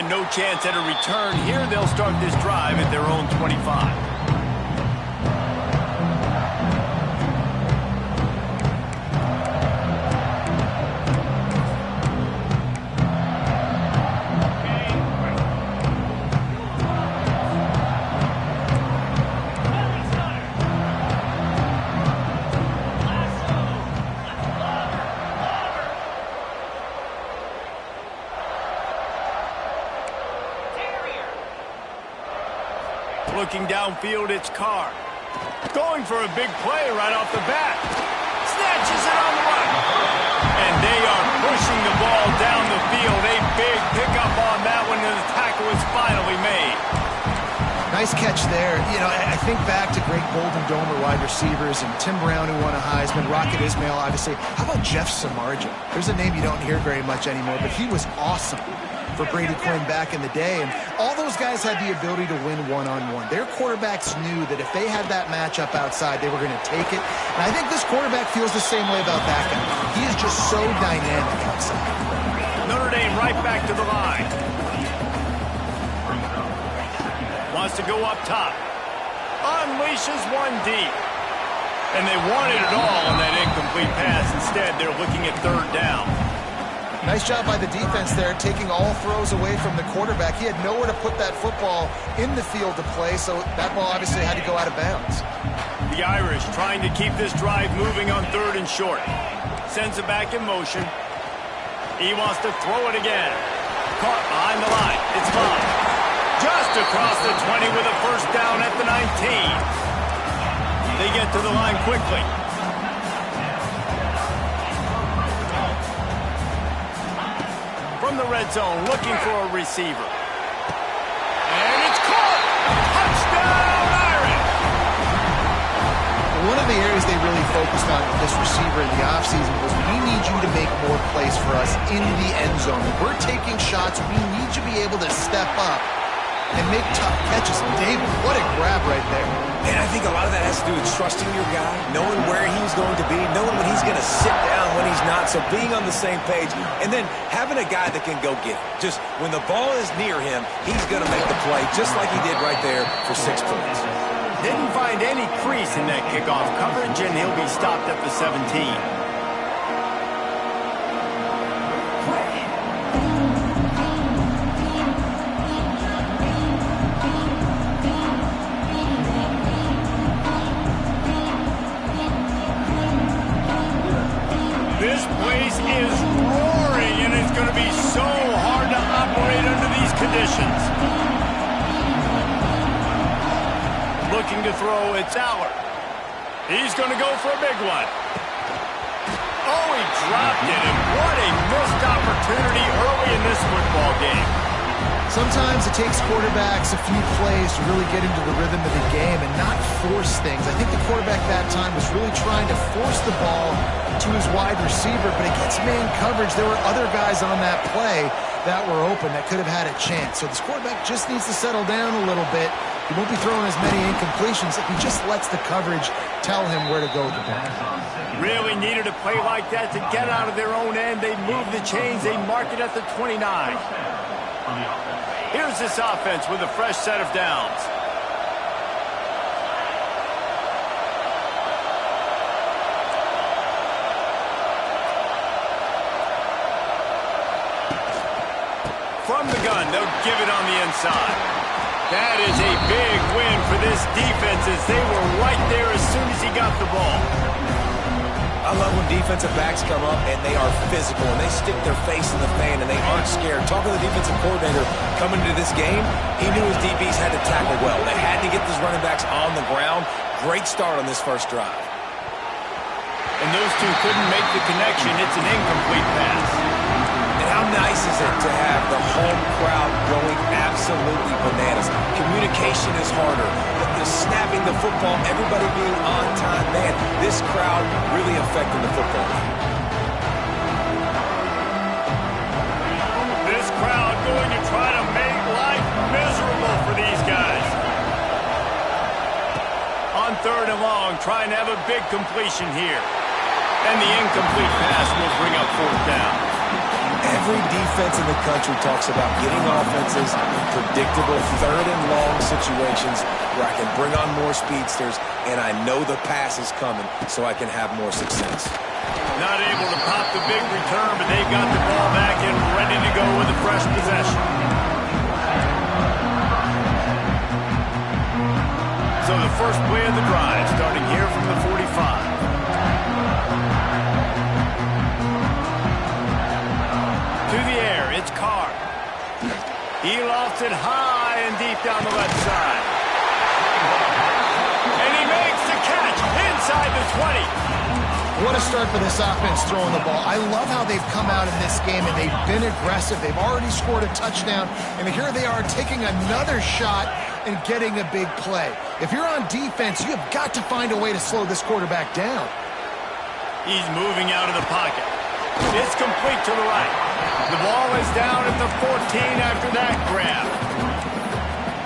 no chance at a return. Here they'll start this drive at their own 25. Looking downfield, it's Carr. Going for a big play right off the bat. Snatches it on the run. And they are pushing the ball down the field. A big pickup on that one, and the tackle is finally made. Nice catch there. You know, I think back to great Golden Domer wide receivers and Tim Brown, who won a Heisman, Rocket Ismail, obviously. How about Jeff Samardzija? There's a name you don't hear very much anymore, but he was awesome for Brady Quinn back in the day, and all those guys had the ability to win one-on-one. Their quarterbacks knew that if they had that matchup outside, they were going to take it, and I think this quarterback feels the same way about that guy. He is just so dynamic outside. Notre Dame right back to the line. Wants to go up top. Unleashes one deep. And they wanted it all on that incomplete pass. Instead, they're looking at third down. Nice job by the defense there, taking all throws away from the quarterback. He had nowhere to put that football in the field to play, so that ball obviously had to go out of bounds. The Irish trying to keep this drive moving on third and short. Sends it back in motion. He wants to throw it again. Caught behind the line. It's fine. Just across the 20 with a first down at the 19. They get to the line quickly. From the red zone, looking for a receiver. And it's caught! Touchdown, Irish! One of the areas they really focused on with this receiver in the offseason was, we need you to make more plays for us in the end zone. When we're taking shots, we need you to be able to step up and make tough catches. David, what a grab right there. And I think a lot of that has to do with trusting your guy, knowing where he's going to be, knowing when he's going to sit down, when he's not, so being on the same page, and then having a guy that can go get it. Just when the ball is near him, he's going to make the play, just like he did right there for 6 points. Didn't find any crease in that kickoff coverage, and he'll be stopped at the 17. This place is roaring, and it's going to be so hard to operate under these conditions. Looking to throw, it's Aller. He's going to go for a big one. Oh, he dropped it, and what a missed opportunity early in this football game. Sometimes it takes quarterbacks a few plays to really get into the rhythm of the game and not force things. I think the quarterback that time was really trying to force the ball to his wide receiver, but against man coverage, there were other guys on that play that were open that could have had a chance. So this quarterback just needs to settle down a little bit. He won't be throwing as many incompletions if he just lets the coverage tell him where to go with the ball. Really needed a play like that to get out of their own end. They move the chains. They mark it at the 29. Here's this offense with a fresh set of downs. From the gun, they'll give it on the inside. That is a big win for this defense, as they were right there as soon as he got the ball. I love when defensive backs come up and they are physical and they stick their face in the fan and they aren't scared. Talking to the defensive coordinator coming into this game, he knew his DBs had to tackle well. They had to get those running backs on the ground. Great start on this first drive. And those two couldn't make the connection. It's an incomplete pass. And how nice is it to have the home crowd going absolutely bananas? Communication is harder. The snapping the football, everybody being on time. Man, this crowd really affected the football game. This crowd going to try to make life miserable for these guys. On third and long, trying to have a big completion here. And the incomplete pass will bring up fourth down. Every defense in the country talks about getting offenses in predictable third and long situations where I can bring on more speedsters and I know the pass is coming so I can have more success. Not able to pop the big return, but they've got the ball back and ready to go with a fresh possession. So the first play of the drive starting here from the 45. To the air, it's Carr. He lofts it high and deep down the left side. And he makes the catch inside the 20. What a start for this offense throwing the ball. I love how they've come out in this game, and they've been aggressive. They've already scored a touchdown, and here they are taking another shot and getting a big play. If you're on defense, you have got to find a way to slow this quarterback down. He's moving out of the pocket. It's complete to the right. The ball is down at the 14 after that grab.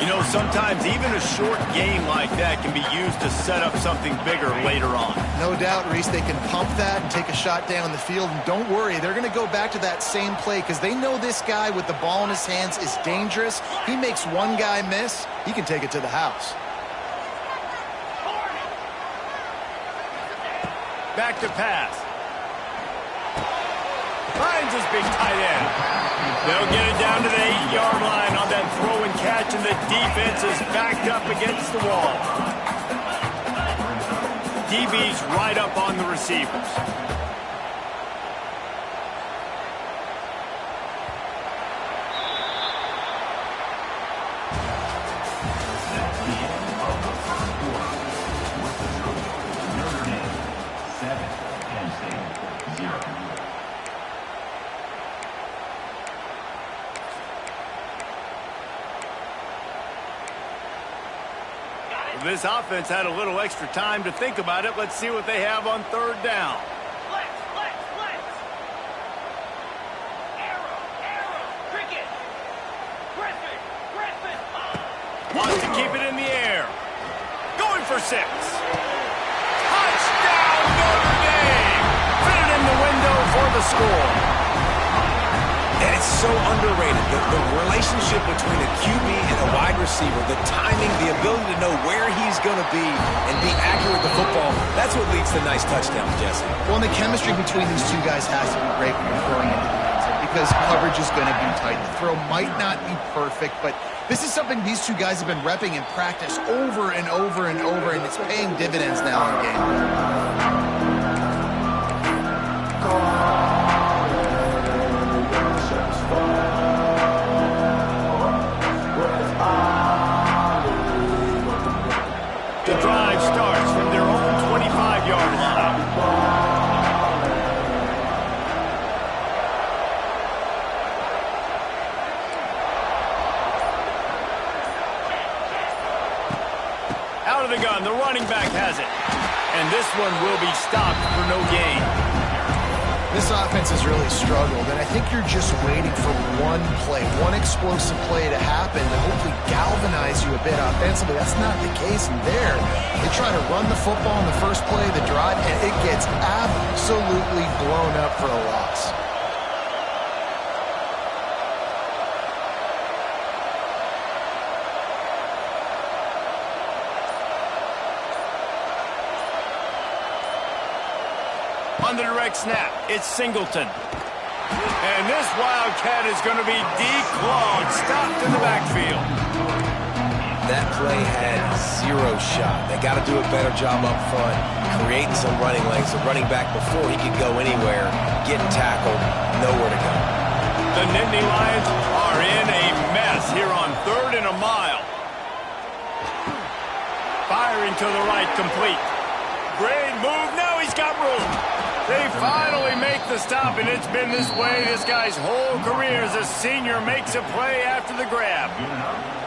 You know, sometimes even a short game like that can be used to set up something bigger later on. No doubt, Reese, they can pump that and take a shot down the field. And don't worry, they're going to go back to that same play because they know this guy with the ball in his hands is dangerous. He makes one guy miss, he can take it to the house. Back to pass. Finds his big tight end. They'll get it down to the 8-yard line on that throw and catch, and the defense is backed up against the wall. DB's right up on the receivers. This offense had a little extra time to think about it. Let's see what they have on third down. Blitz. Arrow. Cricket. Griffin. Wants to keep it in the air. Going for 6. Touchdown, Notre Dame! Fit it in the window for the score. And it's so underrated. The relationship between a QB and a wide receiver, the timing, the ability to know where he's going to be and be accurate with the football, that's what leads to nice touchdowns, Jesse. Well, and the chemistry between these two guys has to be great when you're throwing into the end zone because coverage is going to be tight. The throw might not be perfect, but this is something these two guys have been repping in practice over and over and over, and it's paying dividends now in game. The drive starts from their own 25-yard line. Out of the gun, the running back has it. And this one will be stopped for no gain. This offense has really struggled, and I think you're just waiting for one play, one explosive play to happen to hopefully galvanize you a bit offensively. That's not the case in there. They try to run the football in the first play of the drive, and it gets absolutely blown up for a loss. On the direct snap, it's Singleton. And this Wildcat is going to be declawed, stopped in the backfield. That play had 0 shot. They got to do a better job up front, creating some running lanes. The running back, before he could go anywhere, getting tackled, nowhere to go. The Nittany Lions are in a mess here on 3rd and a mile. Firing to the right, complete. Great move, now he's got room. They finally make the stop, and it's been this way this guy's whole career as a senior makes a play after the grab.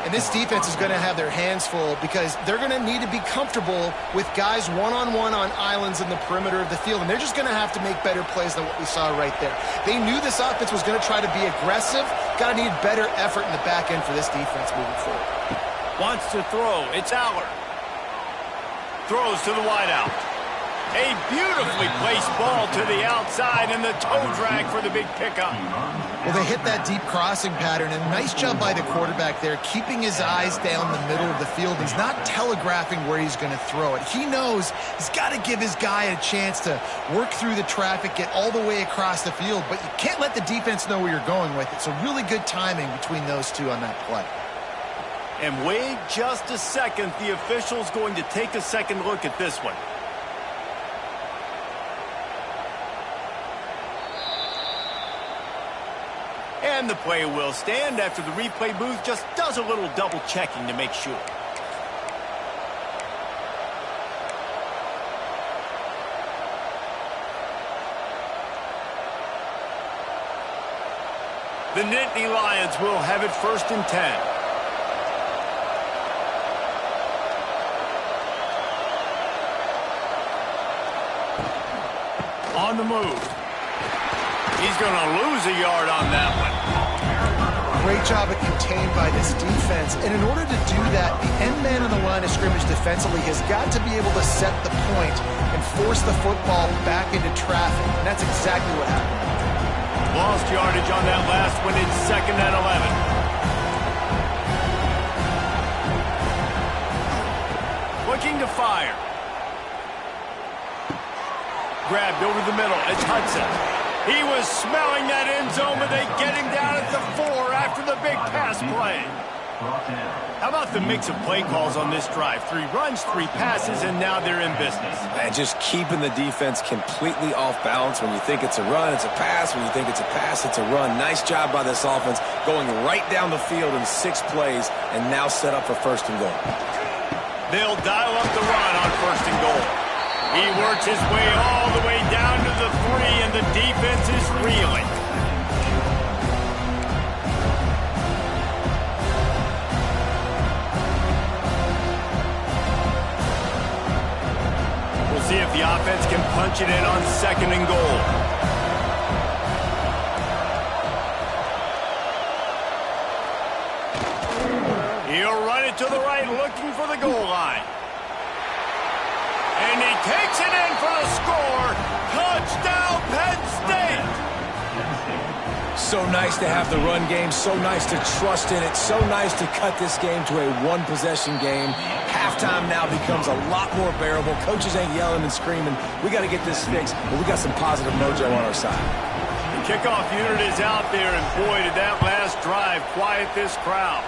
And this defense is going to have their hands full because they're going to need to be comfortable with guys one-on-one on islands in the perimeter of the field, and they're just going to have to make better plays than what we saw right there. They knew this offense was going to try to be aggressive. Got to need better effort in the back end for this defense moving forward. Wants to throw. It's Allard. Throws to the wideout. A beautifully placed ball to the outside and the toe drag for the big pickup. Well, they hit that deep crossing pattern, and nice job by the quarterback there, keeping his eyes down the middle of the field. He's not telegraphing where he's going to throw it. He knows he's got to give his guy a chance to work through the traffic, get all the way across the field, but you can't let the defense know where you're going with it. So really good timing between those two on that play. And wait just a second. The official's going to take a second look at this one. And the play will stand after the replay booth just does a little double checking to make sure. The Nittany Lions will have it 1st and 10. On the move. He's going to lose a yard on that one. Great job at contained by this defense. And in order to do that, the end man on the line of scrimmage defensively has got to be able to set the point and force the football back into traffic. And that's exactly what happened. Lost yardage on that last one. It's 2nd and 11. Looking to fire. Grabbed over the middle. It's Hudson. He was smelling that end zone, but they get him down at the 4 after the big pass play. How about the mix of play calls on this drive? 3 runs, 3 passes, and now they're in business. And just keeping the defense completely off balance. When you think it's a run, it's a pass. When you think it's a pass, it's a run. Nice job by this offense going right down the field in 6 plays and now set up for 1st and goal. They'll dial up the run on 1st and goal. He works his way all the way down to the 3, and the defense is reeling. We'll see if the offense can punch it in on 2nd and goal. He'll run it to the right, looking for the goal line. And he takes it in for the score. Touchdown, Penn State. So nice to have the run game. So nice to trust in it. So nice to cut this game to a 1-possession game. Halftime now becomes a lot more bearable. Coaches ain't yelling and screaming. We got to get this fixed, but we got some positive mojo on our side. The kickoff unit is out there, and boy, did that last drive quiet this crowd.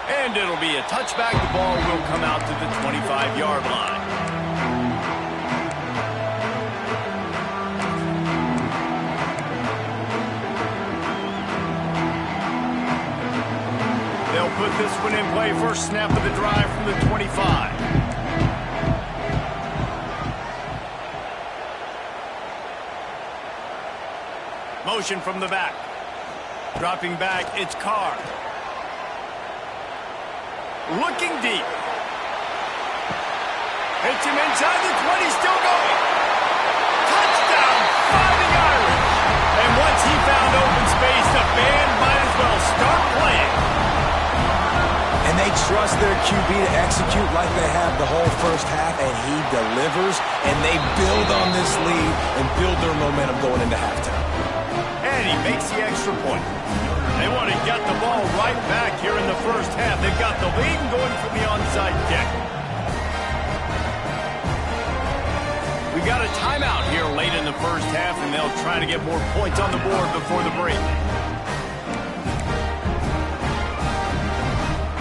And it'll be a touchback. The ball will come out to the 25-yard line. They'll put this one in play. First snap of the drive from the 25. Motion from the back. Dropping back, it's Carr. Looking deep. Hits him inside the 20, still going. Touchdown, Fighting Irish. And once he found open space, the band might as well start playing. And they trust their QB to execute like they have the whole first half, and he delivers, and they build on this lead and build their momentum going into halftime. And he makes the extra point. They want to get the ball right back here in the first half. They've got the lead and going for the onside kick. We got a timeout here late in the first half, and they'll try to get more points on the board before the break.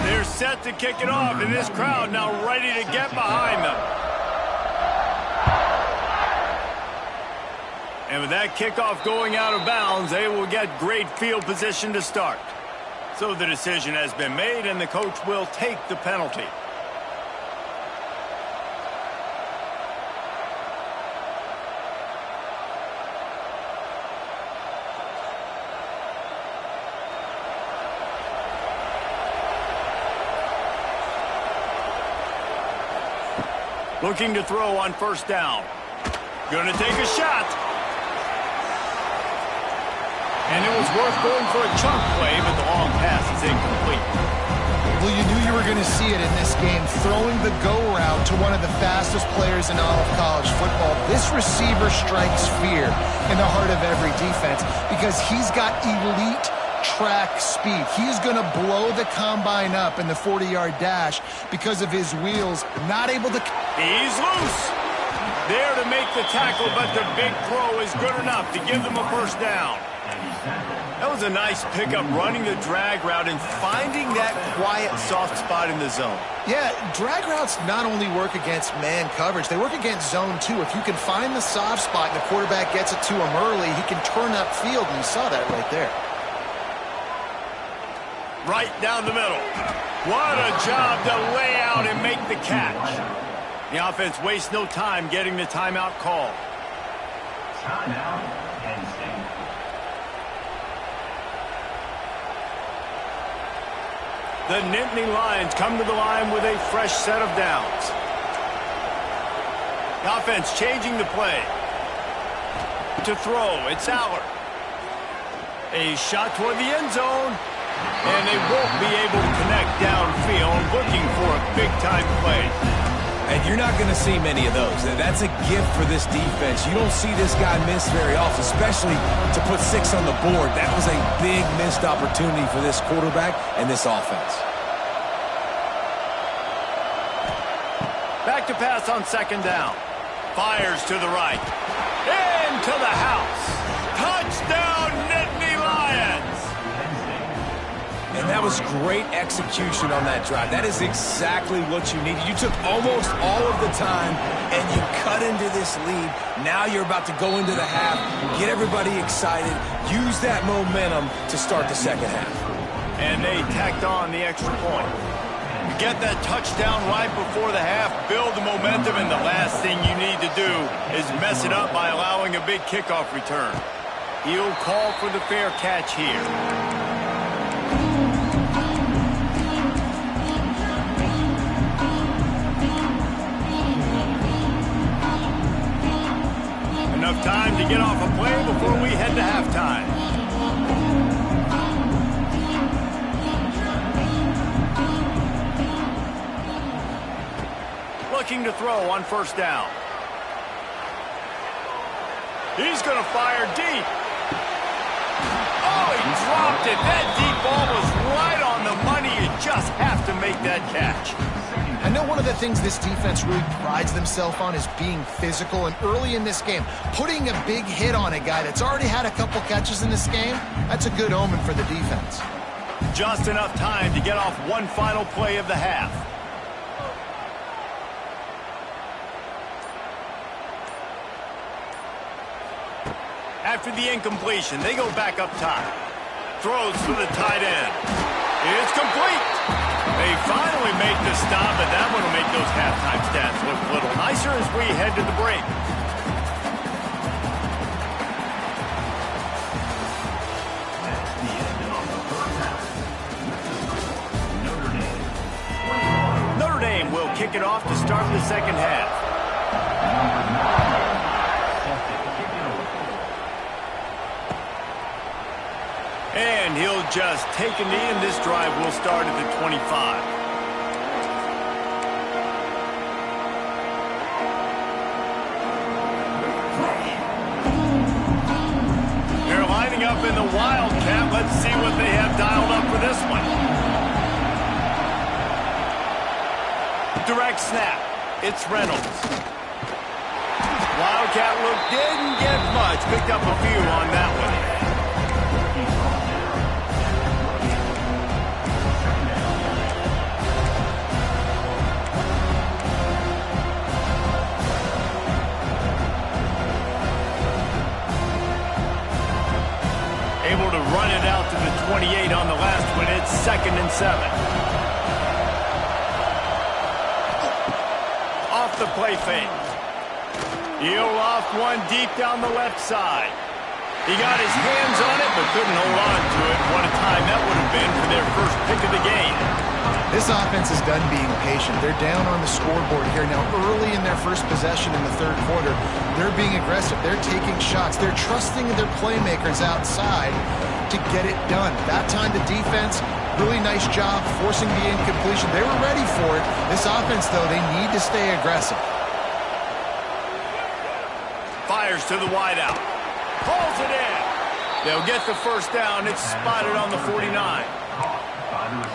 They're set to kick it off, and this crowd now ready to get behind them. And with that kickoff going out of bounds, they will get great field position to start. So the decision has been made, and the coach will take the penalty. Looking to throw on first down. Going to take a shot. And it was worth going for a chunk play, but the long pass is incomplete. Well, you knew you were going to see it in this game, throwing the go route to one of the fastest players in all of college football. This receiver strikes fear in the heart of every defense because he's got elite track speed. He's going to blow the combine up in the 40-yard dash because of his wheels, not able to... He's loose. There to make the tackle, but the big throw is good enough to give them a first down. That was a nice pickup, running the drag route and finding that quiet, soft spot in the zone. Yeah, drag routes not only work against man coverage, they work against zone too. If you can find the soft spot and the quarterback gets it to him early, he can turn upfield, and you saw that right there. Right down the middle. What a job to lay out and make the catch. The offense wastes no time getting the timeout call. Timeout, Penn State. The Nittany Lions come to the line with a fresh set of downs. The offense changing the play. To throw, it's Aller. A shot toward the end zone. And they won't be able to connect downfield, looking for a big-time play. And you're not going to see many of those. That's a gift for this defense. You don't see this guy miss very often, especially to put 6 on the board. That was a big missed opportunity for this quarterback and this offense. Back to pass on second down. Fires to the right. Into the house. Touchdown, Nittany Lions! And that was great execution on that drive. That is exactly what you needed. You took almost all of the time, and you cut into this lead. Now you're about to go into the half, get everybody excited, use that momentum to start the second half. And they tacked on the extra point. Get that touchdown right before the half, build the momentum, and the last thing you need to do is mess it up by allowing a big kickoff return. He'll call for the fair catch here. Enough time to get off a play before we head to halftime. Looking to throw on first down. He's going to fire deep. Oh, he dropped it. That deep ball was right on the money. You just have to make that catch. I know one of the things this defense really prides themselves on is being physical, and early in this game, putting a big hit on a guy that's already had a couple catches in this game, that's a good omen for the defense. Just enough time to get off one final play of the half. After the incompletion, they go back up top. Throws for the tight end. It's complete. They finally make the stop, and that one will make those halftime stats look a little nicer as we head to the break. That's the end of the first half. Notre Dame. Notre Dame will kick it off to start the second half. And he'll just take a knee, and this drive will start at the 25. They're lining up in the Wildcat. Let's see what they have dialed up for this one. Direct snap. It's Reynolds. Wildcat look didn't get much. Picked up a few on that one. Able to run it out to the 28 on the last one. It's 2nd and 7. Off the play fake. He'll loft one deep down the left side. He got his hands on it but couldn't hold on to it. What a time that would have been for their first pick of the game. This offense is done being patient. They're down on the scoreboard here now. Early in their first possession in the third quarter, they're being aggressive. They're taking shots. They're trusting their playmakers outside to get it done. That time the defense Really nice job forcing the incompletion. They were ready for it. This offense, though, they need to stay aggressive. Fires to the wideout. Pulls it in. They'll get the first down. It's spotted on the 49.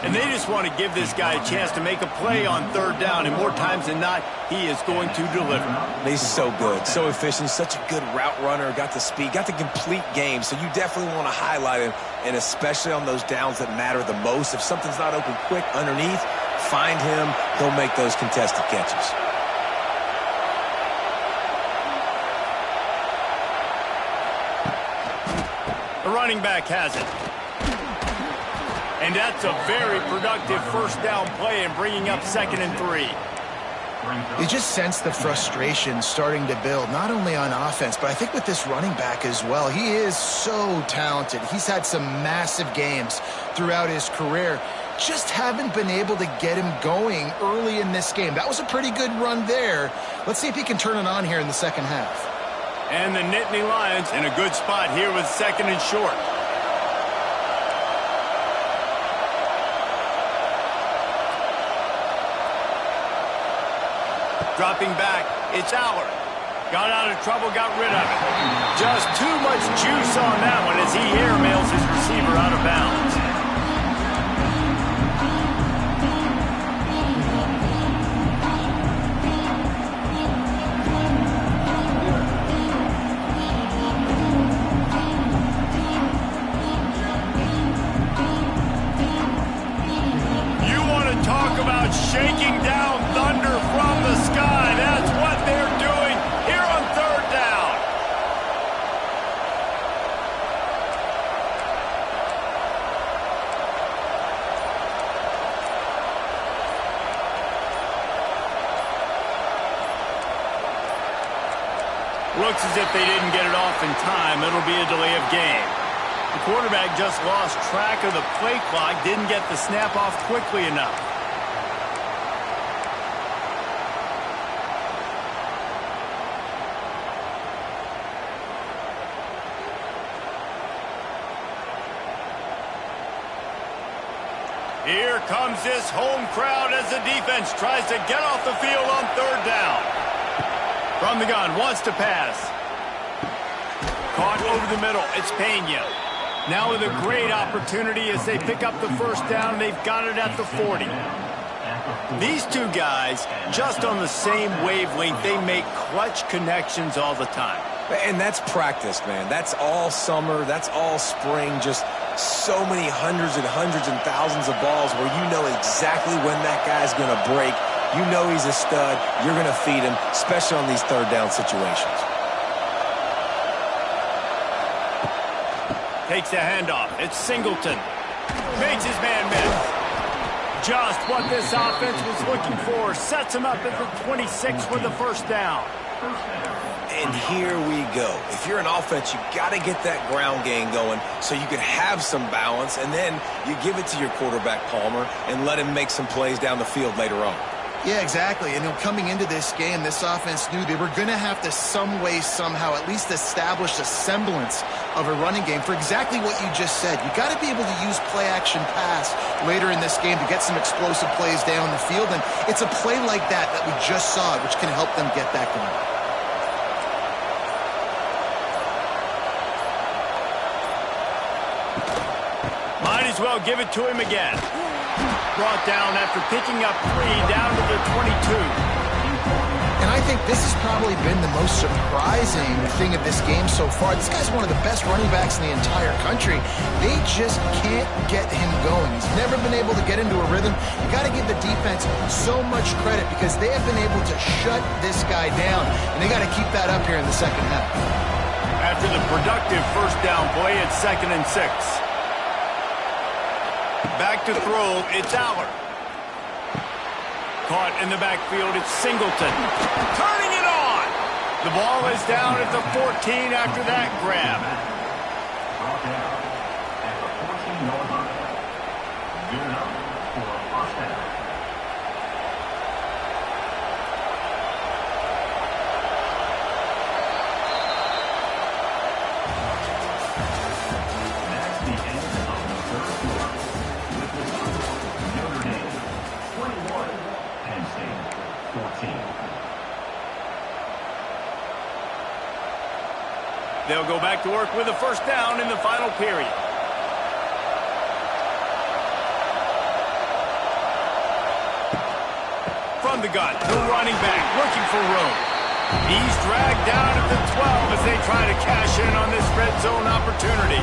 And they just want to give this guy a chance to make a play on third down, and more times than not, he is going to deliver. He's so good, so efficient, such a good route runner, got the speed, got the complete game, so you definitely want to highlight him, and especially on those downs that matter the most. If something's not open quick underneath, find him, he'll make those contested catches. The running back has it. And that's a very productive first down play and bringing up 2nd and 3. You just sense the frustration starting to build, not only on offense, but I think with this running back as well. He is so talented. He's had some massive games throughout his career. Just haven't been able to get him going early in this game. That was a pretty good run there. Let's see if he can turn it on here in the second half. And the Nittany Lions in a good spot here with 2nd and short. Dropping back, it's Allard. Got out of trouble, got rid of it. Just too much juice on that one as he airmails his receiver out of bounds. You want to talk about shaking down thunder from the sky. That's what they're doing here on third down. Looks as if they didn't get it off in time. It'll be a delay of game. The quarterback just lost track of the play clock, didn't get the snap off quickly enough. Here comes this home crowd as the defense tries to get off the field on third down. From the gun, wants to pass. Caught over the middle, it's Pena. Now with a great opportunity as they pick up the first down, they've got it at the 40. These two guys, just on the same wavelength, they make clutch connections all the time. And that's practice, man. That's all summer. That's all spring. Just so many hundreds and thousands of balls where you know exactly when that guy's going to break. You know he's a stud. You're going to feed him, especially on these third down situations. Takes the handoff. It's Singleton. Makes his man miss. Just what this offense was looking for. Sets him up at the 26 with the first down. And here we go. If you're an offense, you got to get that ground game going so you can have some balance, and then you give it to your quarterback, Palmer, and let him make some plays down the field later on. Yeah, exactly. And coming into this game, this offense knew they were going to have to some way, somehow, at least establish a semblance of a running game for exactly what you just said. You got to be able to use play-action pass later in this game to get some explosive plays down the field. And it's a play like that that we just saw, which can help them get that going. Might as well give it to him again. Brought down after picking up 3 down to the 22. And I think this has probably been the most surprising thing of this game so far. This guy's one of the best running backs in the entire country. They just can't get him going. He's never been able to get into a rhythm. You got to give the defense so much credit because they have been able to shut this guy down. And they got to keep that up here in the second half. After the productive first down play, it's 2nd and 6. Back to throw, it's Allard. Caught in the backfield, it's Singleton. Turning it on! The ball is down at the 14 after that grab. Brought down at the 14-yard line. Good enough for a first down. That's the end of the third quarter. With the They'll go back to work with a first down in the final period. From the gun, the running back looking for room. He's dragged down at the 12 as they try to cash in on this red zone opportunity.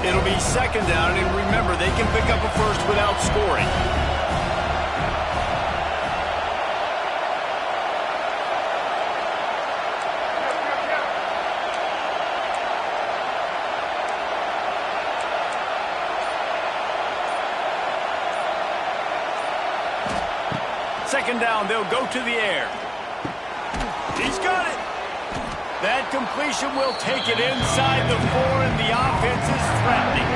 It'll be second down, and remember, they can pick up a first without scoring. Second down, they'll go to the air. He's got it. That completion will take it inside the 4, and the offense is threatening.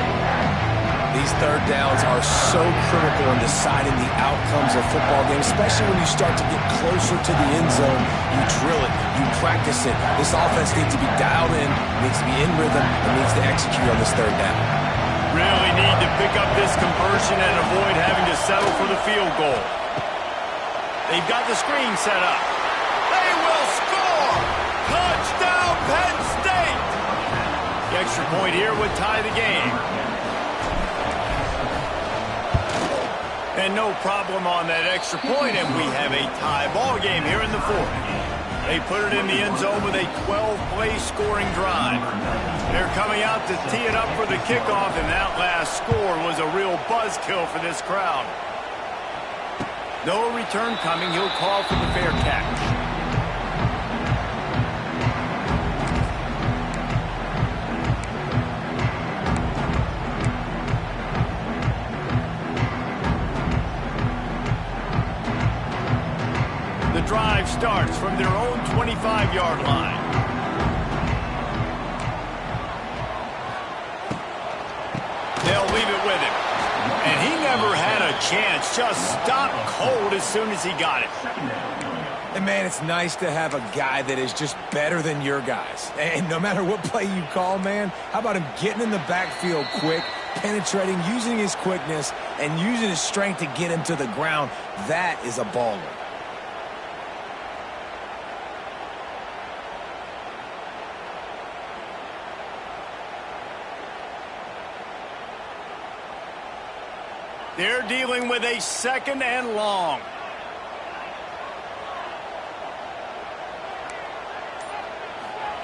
These third downs are so critical in deciding the outcomes of football games, especially when you start to get closer to the end zone. You drill it, you practice it. This offense needs to be dialed in, needs to be in rhythm, and needs to execute on this third down. Really need to pick up this conversion and avoid having to settle for the field goal. They've got the screen set up. They will score! Touchdown, Penn State! The extra point here would tie the game. And no problem on that extra point, and we have a tie ball game here in the 4th. They put it in the end zone with a 12-play scoring drive. They're coming out to tee it up for the kickoff, and that last score was a real buzzkill for this crowd. No return coming. He'll call for the fair catch. The drive starts from their own 25-yard line. They'll leave it with him. And he never had a chance. Just stopped cold as soon as he got it. And, man, it's nice to have a guy that is just better than your guys. And no matter what play you call, man, how about him getting in the backfield quick, penetrating, using his quickness, and using his strength to get him to the ground? That is a baller. They're dealing with a second and long.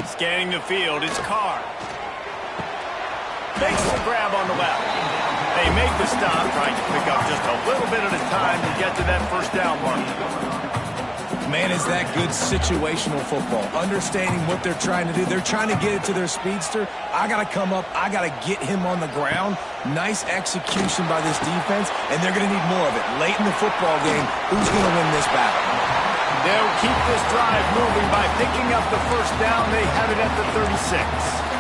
Scanning the field, it's Carr. Makes the grab on the left. They make the stop, trying to pick up just a little bit at a time to get to that first down mark. Man, is that good situational football. Understanding what they're trying to do. They're trying to get it to their speedster. I got to come up. I got to get him on the ground. Nice execution by this defense, and they're going to need more of it. Late in the football game, who's going to win this battle? They'll keep this drive moving by picking up the first down. They have it at the 36.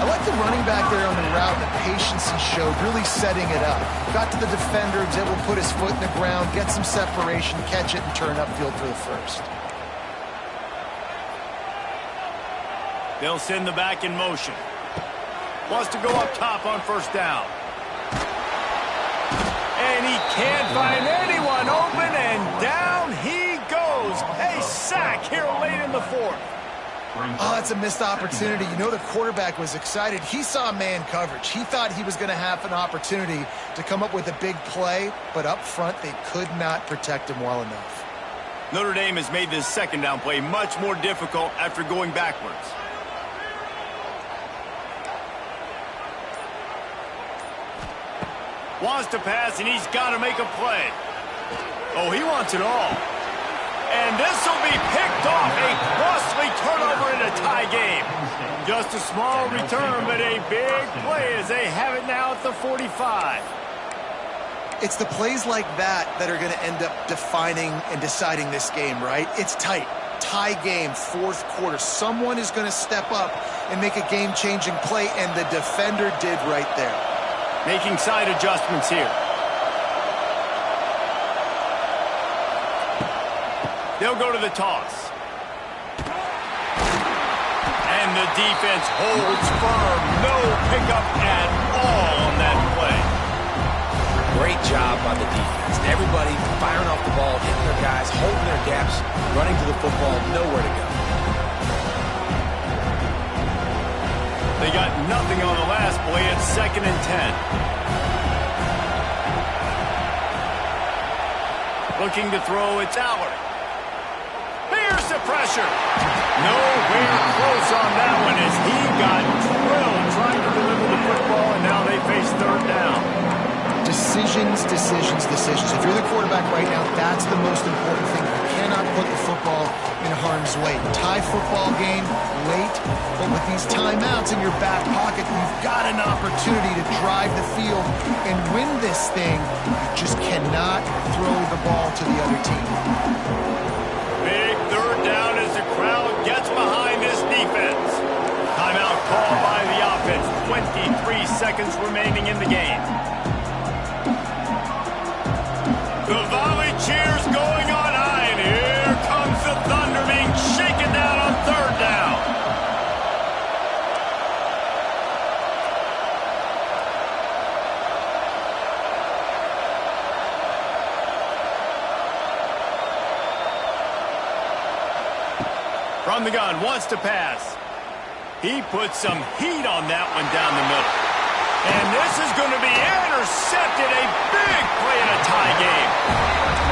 I like the running back there on the route, the patience he showed, really setting it up. Got to the defender, was able to put his foot in the ground, get some separation, catch it, and turn upfield for the first. They'll send the back in motion. Wants to go up top on first down. And he can't find anyone open, and down he goes. A sack here late in the 4th. Oh, that's a missed opportunity. You know the quarterback was excited. He saw man coverage. He thought he was going to have an opportunity to come up with a big play, but up front they could not protect him well enough. Notre Dame has made this second down play much more difficult after going backwards. Wants to pass, and he's got to make a play. Oh, he wants it all. And this will be picked off. A costly turnover in a tie game. Just a small return, but a big play as they have it now at the 45. It's the plays like that that are going to end up defining and deciding this game, right? It's tight. Tie game, 4th quarter. Someone is going to step up and make a game-changing play, and the defender did right there. Making side adjustments here. They'll go to the toss. And the defense holds firm. No pickup at all on that play. Great by the defense. Everybody firing off the ball, hitting their guys, holding their gaps, running to the football, nowhere to go. They got nothing on the last play. It's 2nd and 10. Looking to throw, it's Allard. Here's the pressure. Nowhere close on that one as he got drilled trying to deliver the football, and now they face 3rd down. Decisions, decisions, decisions. If you're the quarterback right now, that's the most important thing. You cannot put the football in harm's way. Tie football game late, but with these timeouts in your back pocket, you've got an opportunity to drive the field and win this thing. You just cannot throw the ball to the other team. Big 3rd down as the crowd gets behind this defense. Timeout called by the offense. 23 seconds remaining in the game. The Volley cheers going on high, and here comes the Thunder being shaken down on 3rd down. From the gun, wants to pass. He puts some heat on that one down the middle. And this is going to be intercepted. A big play in a tie game.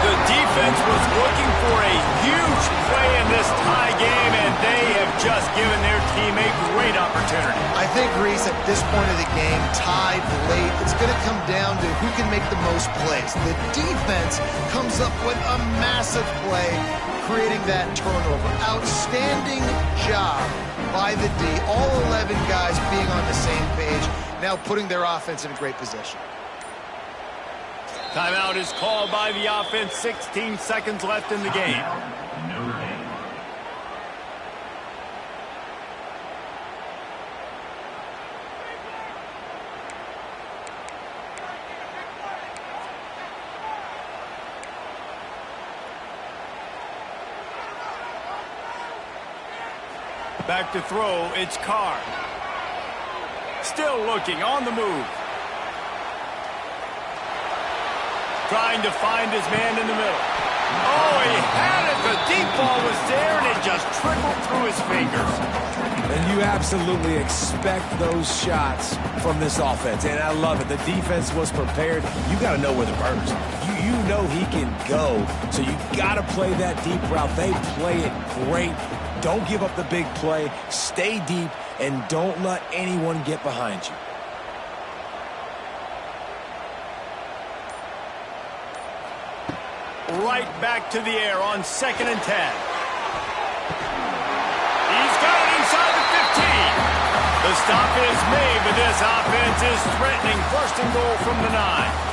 The defense was looking for a huge play in this tie game, and they have just given their team a great opportunity. I think, Reese, at this point of the game, tied late, it's going to come down to who can make the most plays. The defense comes up with a massive play, creating that turnover. Outstanding job by the D. All 11 guys being on the same page, now putting their offense in a great position. Timeout is called by the offense. 16 seconds left in the game. Notre Dame. Back to throw, it's Carr. Still looking, on the move. Trying to find his man in the middle. Oh, he had it. The deep ball was there, and it just trickled through his fingers. And you absolutely expect those shots from this offense, and I love it. The defense was prepared. You got to know where the burners are. You know he can go, so you got to play that deep route. They play it great. Don't give up the big play. Stay deep, and don't let anyone get behind you. Right back to the air on 2nd and 10. He's got it inside the 15. The stop is made, but this offense is threatening 1st and goal from the 9.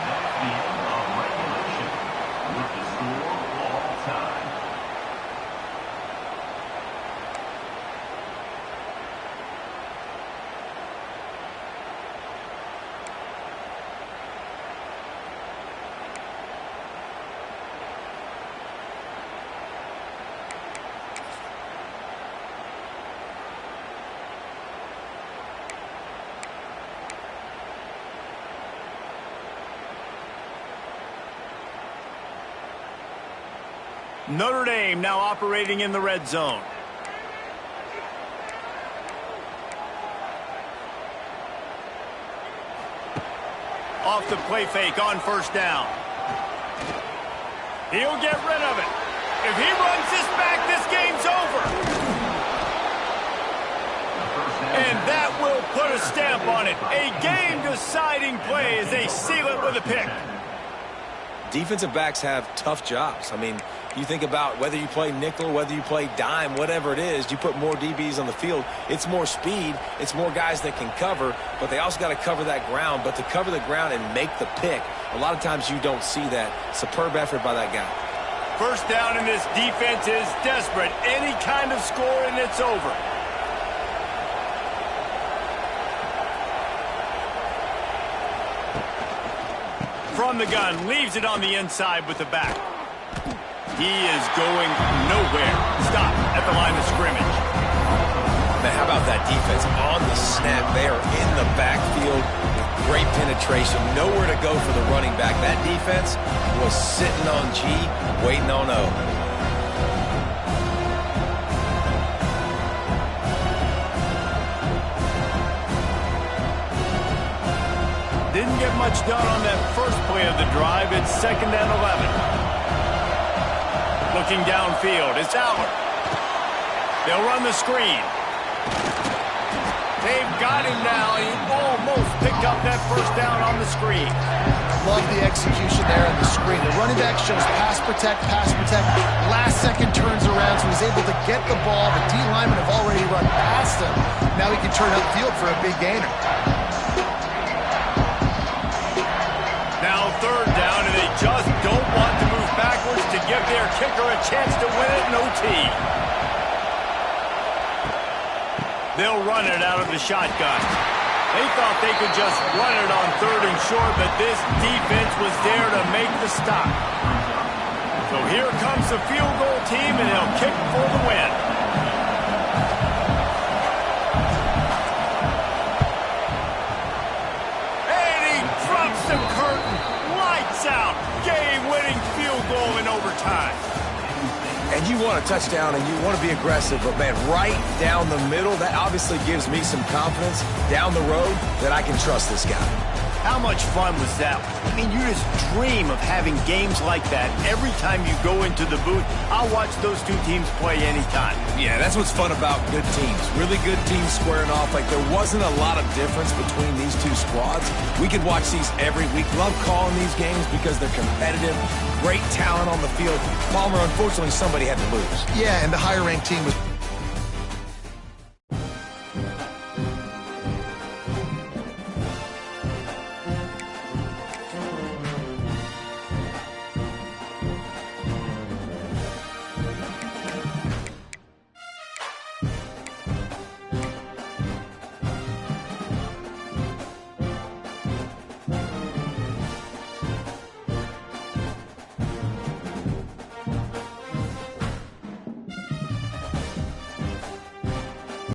That's the end of regulation with the score all time. Notre Dame now operating in the red zone. Off the play fake on 1st down. He'll get rid of it. If he runs this back, this game's over. And that will put a stamp on it. A game-deciding play as they seal it with a pick. Defensive backs have tough jobs. I mean, you think about whether you play nickel, whether you play dime, whatever it is, you put more DBs on the field. It's more speed. It's more guys that can cover, but they also got to cover that ground. But to cover the ground and make the pick, a lot of times you don't see that. Superb effort by that guy. 1st down, and this defense is desperate. Any kind of score, and it's over. From the gun, leaves it on the inside with the back. He is going nowhere. Stop at the line of scrimmage. Man, how about that defense on the snap? They are in the backfield with Great penetration, nowhere to go for the running back. That defense was sitting on G, waiting on O. Didn't get much done on that first play of the drive. It's 2nd and 11. Looking downfield, it's Allard. They'll run the screen. They've got him now. He almost picked up that first down on the screen. Love the execution there on the screen. The running back shows pass protect, pass protect. Last second turns around, so he's able to get the ball. The D linemen have already run past him. Now he can turn upfield for a big gainer. Now 3rd down, and they just don't want to move backwards to give their kicker a chance to win it in OT. They'll run it out of the shotgun. They thought they could just run it on 3rd and short, but this defense was there to make the stop. So here comes the field goal team, and they'll kick for the win. And he drops the curtain. Lights out. Game-winning field goal in overtime. And you want a touchdown and you want to be aggressive, but man, right down the middle, that obviously gives me some confidence down the road that I can trust this guy. How much fun was that? I mean, you just dream of having games like that every time you go into the booth. I'll watch those two teams play anytime. Yeah, that's what's fun about good teams. Really good teams squaring off. Like, there wasn't a lot of difference between these two squads. We could watch these every week. Love calling these games because they're competitive. Great talent on the field. Palmer, unfortunately, somebody had to lose. Yeah, and the higher-ranked team was